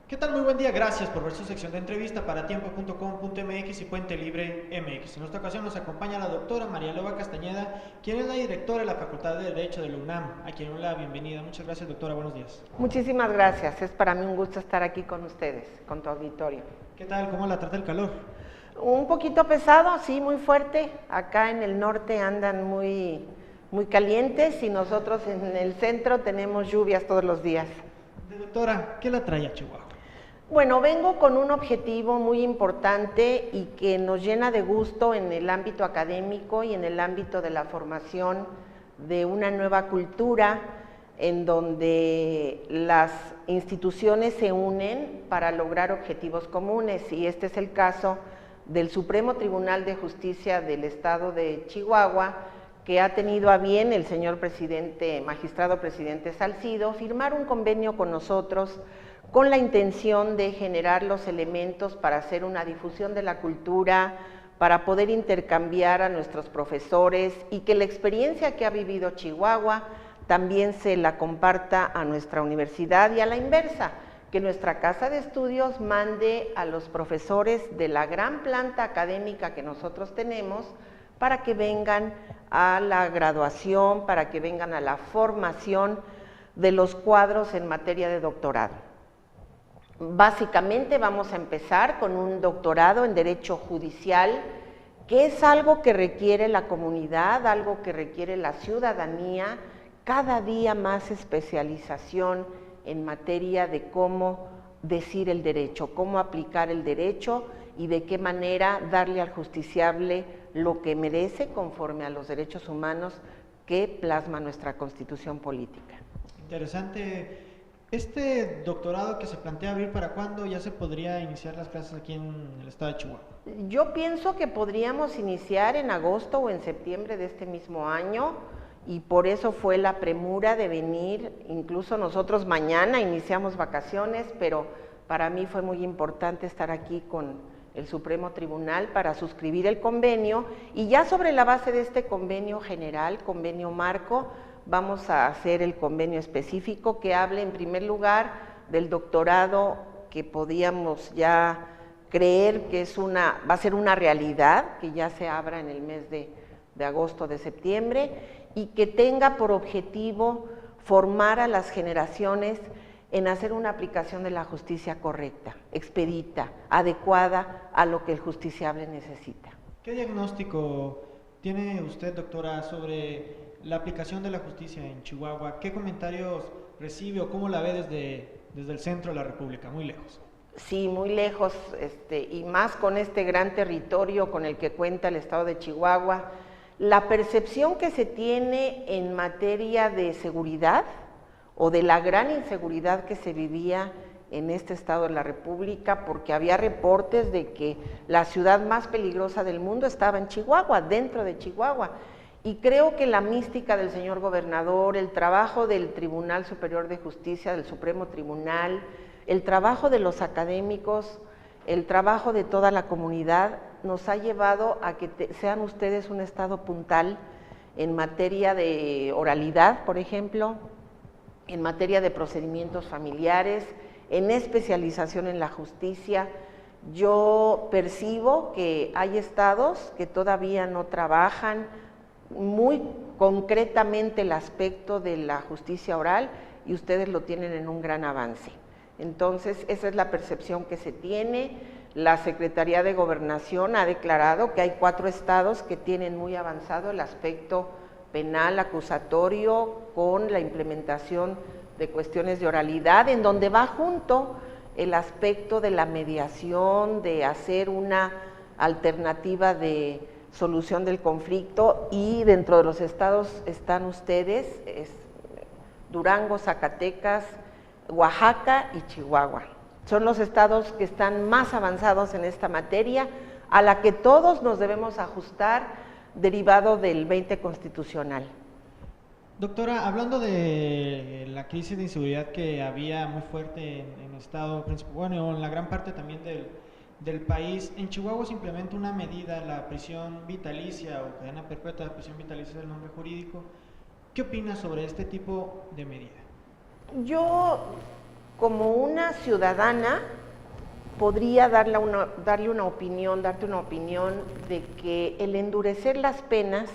¿Qué tal? Muy buen día, gracias por ver su sección de entrevista para tiempo.com.mx y Puente Libre MX. En esta ocasión nos acompaña la doctora María Loba Castañeda, quien es la directora de la Facultad de Derecho de la UNAM, a quien doy la bienvenida. Muchas gracias, doctora, buenos días. Muchísimas gracias, es para mí un gusto estar aquí con ustedes, con tu auditorio. ¿Qué tal? ¿Cómo la trata el calor? Un poquito pesado, sí, muy fuerte. Acá en el norte andan muy calientes y nosotros en el centro tenemos lluvias todos los días. Doctora, ¿qué la trae a Chihuahua? Bueno, vengo con un objetivo muy importante y que nos llena de gusto en el ámbito académico y en el ámbito de la formación de una nueva cultura en donde las instituciones se unen para lograr objetivos comunes, y este es el caso del Supremo Tribunal de Justicia del Estado de Chihuahua, que ha tenido a bien el señor magistrado presidente Salcido, firmar un convenio con nosotros con la intención de generar los elementos para hacer una difusión de la cultura, para poder intercambiar a nuestros profesores y que la experiencia que ha vivido Chihuahua también se la comparta a nuestra universidad, y a la inversa, que nuestra casa de estudios mande a los profesores de la gran planta académica que nosotros tenemos para que vengan a la graduación, para que vengan a la formación de los cuadros en materia de doctorado. Básicamente vamos a empezar con un doctorado en Derecho Judicial, que es algo que requiere la comunidad, algo que requiere la ciudadanía, cada día más especialización en materia de cómo decir el derecho, cómo aplicar el derecho y de qué manera darle al justiciable lo que merece conforme a los derechos humanos que plasma nuestra Constitución política. Interesante. ¿Este doctorado que se plantea abrir para cuándo ya se podría iniciar las clases aquí en el estado de Chihuahua? Yo pienso que podríamos iniciar en agosto o en septiembre de este mismo año, y por eso fue la premura de venir. Incluso nosotros mañana iniciamos vacaciones, pero para mí fue muy importante estar aquí con el Supremo Tribunal para suscribir el convenio, y ya sobre la base de este convenio general, convenio marco, vamos a hacer el convenio específico que hable en primer lugar del doctorado que podíamos ya creer que va a ser una realidad, que ya se abra en el mes de agosto, de septiembre, y que tenga por objetivo formar a las generaciones en hacer una aplicación de la justicia correcta, expedita, adecuada a lo que el justiciable necesita. ¿Qué diagnóstico tiene usted, doctora, sobre la aplicación de la justicia en Chihuahua? ¿Qué comentarios recibe o cómo la ve desde el centro de la República, muy lejos? Sí, muy lejos, y más con este gran territorio con el que cuenta el estado de Chihuahua. La percepción que se tiene en materia de seguridad o de la gran inseguridad que se vivía en este estado de la República, porque había reportes de que la ciudad más peligrosa del mundo estaba en Chihuahua, dentro de Chihuahua. Y creo que la mística del señor gobernador, el trabajo del Tribunal Superior de Justicia, del Supremo Tribunal, el trabajo de los académicos, el trabajo de toda la comunidad, nos ha llevado a que sean ustedes un estado puntal en materia de oralidad, por ejemplo, en materia de procedimientos familiares, en especialización en la justicia. Yo percibo que hay estados que todavía no trabajan muy concretamente el aspecto de la justicia oral, y ustedes lo tienen en un gran avance. Entonces, esa es la percepción que se tiene. La Secretaría de Gobernación ha declarado que hay 4 estados que tienen muy avanzado el aspecto penal acusatorio con la implementación de cuestiones de oralidad, en donde va junto el aspecto de la mediación, de hacer una alternativa de solución del conflicto, y dentro de los estados están ustedes, Durango, Zacatecas, Oaxaca y Chihuahua. Son los estados que están más avanzados en esta materia, a la que todos nos debemos ajustar derivado del 20 constitucional. Doctora, hablando de la crisis de inseguridad que había muy fuerte en el estado, bueno, en la gran parte también del país, en Chihuahua se implementa una medida, la prisión vitalicia o cadena perpetua, prisión vitalicia es el nombre jurídico. ¿Qué opina sobre este tipo de medida? Yo Como una ciudadana podría darte una opinión de que el endurecer las penas,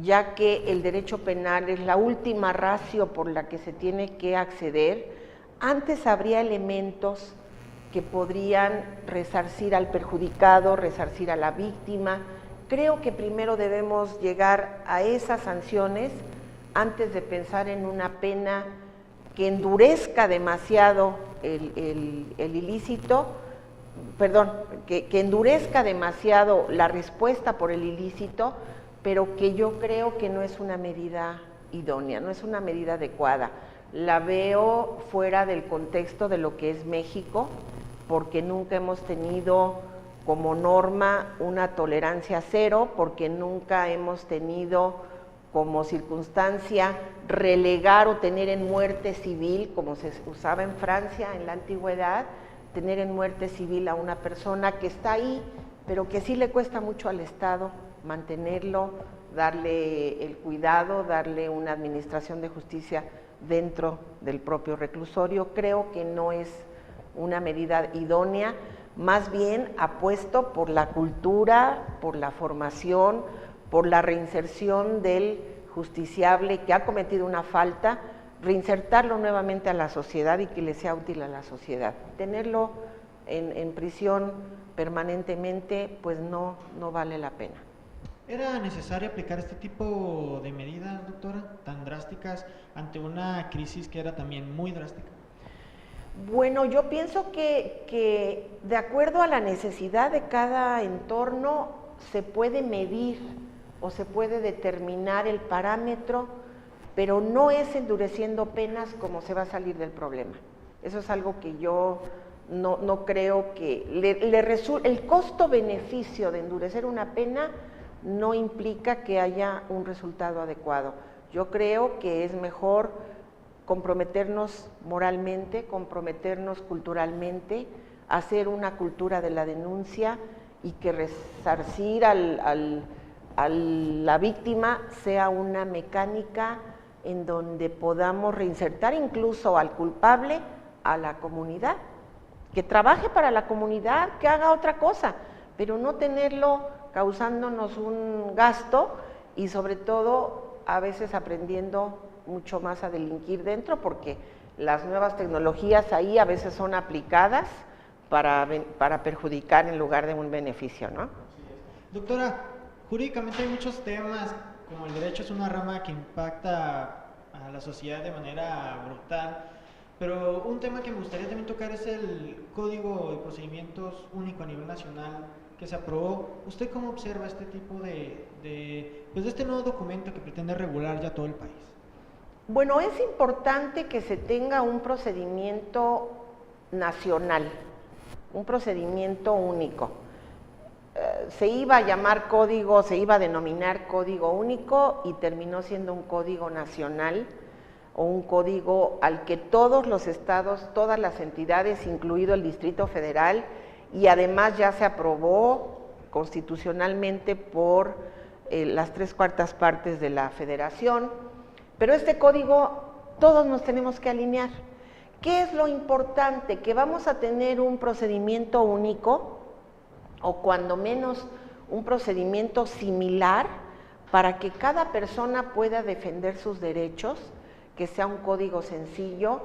ya que el derecho penal es la última ratio por la que se tiene que acceder, antes habría elementos que podrían resarcir al perjudicado, resarcir a la víctima. Creo que primero debemos llegar a esas sanciones antes de pensar en una pena que endurezca demasiado el ilícito, perdón, que endurezca demasiado la respuesta por el ilícito, pero que yo creo que no es una medida idónea, no es una medida adecuada. La veo fuera del contexto de lo que es México, porque nunca hemos tenido como norma una tolerancia cero, porque nunca hemos tenido como circunstancia relegar o tener en muerte civil, como se usaba en Francia en la antigüedad, tener en muerte civil a una persona que está ahí, pero que sí le cuesta mucho al Estado mantenerlo, darle el cuidado, darle una administración de justicia dentro del propio reclusorio. Creo que no es una medida idónea, más bien apuesto por la cultura, por la formación, por la reinserción del justiciable que ha cometido una falta, reinsertarlo nuevamente a la sociedad y que le sea útil a la sociedad. Tenerlo en prisión permanentemente, pues no vale la pena. ¿Era necesario aplicar este tipo de medidas, doctora, tan drásticas ante una crisis que era también muy drástica? Bueno, yo pienso que de acuerdo a la necesidad de cada entorno se puede medir o se puede determinar el parámetro, pero no es endureciendo penas como se va a salir del problema. Eso es algo que yo no creo que el costo-beneficio de endurecer una pena no implica que haya un resultado adecuado. Yo creo que es mejor comprometernos moralmente, comprometernos culturalmente, hacer una cultura de la denuncia y que resarcir a la víctima sea una mecánica en donde podamos reinsertar incluso al culpable a la comunidad, que trabaje para la comunidad, que haga otra cosa, pero no tenerlo causándonos un gasto y sobre todo a veces aprendiendo mucho más a delinquir dentro, porque las nuevas tecnologías ahí a veces son aplicadas para perjudicar en lugar de un beneficio, ¿no? Doctora, jurídicamente hay muchos temas, como el derecho es una rama que impacta a la sociedad de manera brutal, pero un tema que me gustaría también tocar es el Código de Procedimientos Único a nivel nacional que se aprobó. ¿Usted cómo observa este tipo de este nuevo documento que pretende regular ya todo el país? Bueno, es importante que se tenga un procedimiento nacional, un procedimiento único. Se iba a llamar código, se iba a denominar código único y terminó siendo un código nacional o un código al que todos los estados, todas las entidades, incluido el Distrito Federal, y además ya se aprobó constitucionalmente por las 3/4 partes de la Federación, pero este código todos nos tenemos que alinear. ¿Qué es lo importante? Que vamos a tener un procedimiento único, o cuando menos un procedimiento similar, para que cada persona pueda defender sus derechos, que sea un código sencillo,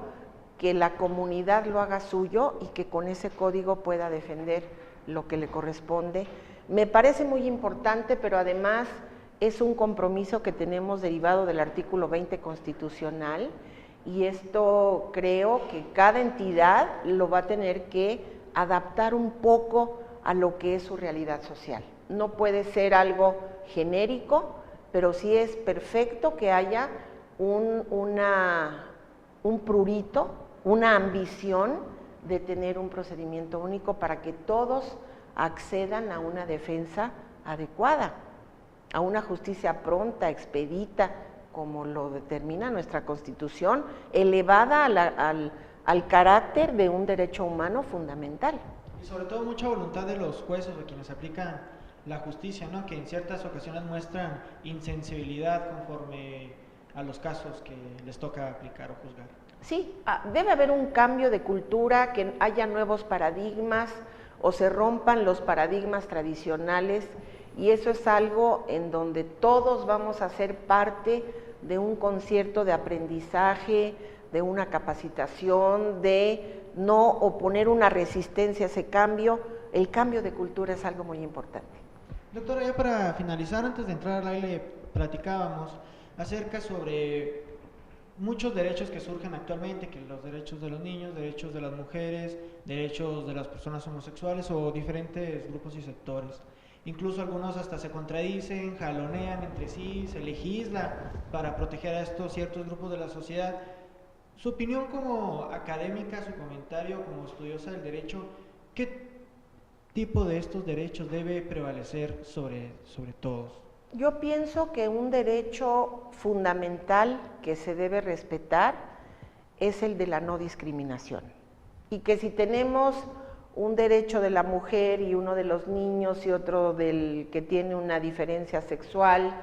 que la comunidad lo haga suyo y que con ese código pueda defender lo que le corresponde. Me parece muy importante, pero además es un compromiso que tenemos derivado del artículo 20 constitucional, y esto creo que cada entidad lo va a tener que adaptar un poco a lo que es su realidad social. No puede ser algo genérico, pero sí es perfecto que haya un prurito, una ambición de tener un procedimiento único para que todos accedan a una defensa adecuada, a una justicia pronta, expedita, como lo determina nuestra Constitución, elevada al carácter de un derecho humano fundamental. Y sobre todo mucha voluntad de los jueces, de quienes aplican la justicia, ¿no? Que en ciertas ocasiones muestran insensibilidad conforme a los casos que les toca aplicar o juzgar. Sí, debe haber un cambio de cultura, que haya nuevos paradigmas o se rompan los paradigmas tradicionales, y eso es algo en donde todos vamos a ser parte de un concierto de aprendizaje, de una capacitación, de no oponer una resistencia a ese cambio. El cambio de cultura es algo muy importante. Doctora, ya para finalizar, antes de entrar al aire, platicábamos acerca sobre muchos derechos que surgen actualmente, que los derechos de los niños, derechos de las mujeres, derechos de las personas homosexuales o diferentes grupos y sectores. Incluso algunos hasta se contradicen, jalonean entre sí, se legisla para proteger a estos ciertos grupos de la sociedad. Su opinión como académica, su comentario como estudiosa del derecho, ¿qué tipo de estos derechos debe prevalecer sobre todos? Yo pienso que un derecho fundamental que se debe respetar es el de la no discriminación, y que si tenemos un derecho de la mujer y uno de los niños y otro del que tiene una diferencia sexual,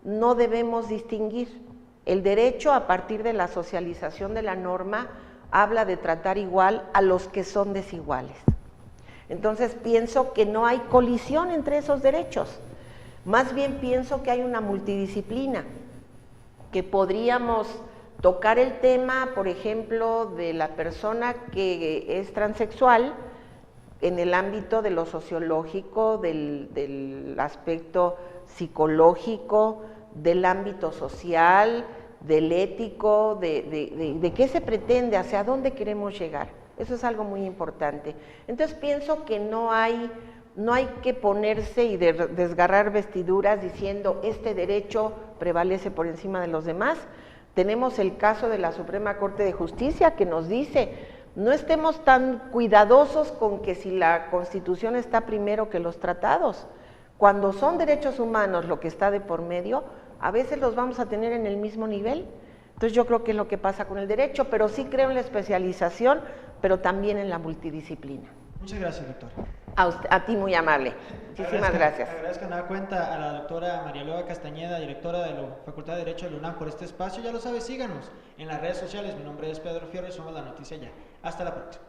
no debemos distinguir. El derecho, a partir de la socialización de la norma, habla de tratar igual a los que son desiguales. Entonces pienso que no hay colisión entre esos derechos. Más bien pienso que hay una multidisciplina, que podríamos tocar el tema, por ejemplo, de la persona que es transexual en el ámbito de lo sociológico, del aspecto psicológico, del ámbito social, del ético, de qué se pretende, hacia dónde queremos llegar. Eso es algo muy importante. Entonces pienso que no hay que ponerse y desgarrar vestiduras diciendo este derecho prevalece por encima de los demás. Tenemos el caso de la Suprema Corte de Justicia que nos dice, no estemos tan cuidadosos con que si la Constitución está primero que los tratados. Cuando son derechos humanos lo que está de por medio, a veces los vamos a tener en el mismo nivel. Entonces yo creo que es lo que pasa con el derecho, pero sí creo en la especialización, pero también en la multidisciplina. Muchas gracias, doctor. A ti, muy amable. Muchísimas gracias. Agradezco nada cuenta a la doctora María Lueva Castañeda, directora de la Facultad de Derecho de la UNAM, por este espacio. Ya lo sabes, síganos en las redes sociales. Mi nombre es Pedro Fierro y somos La Noticia Ya. Hasta la próxima.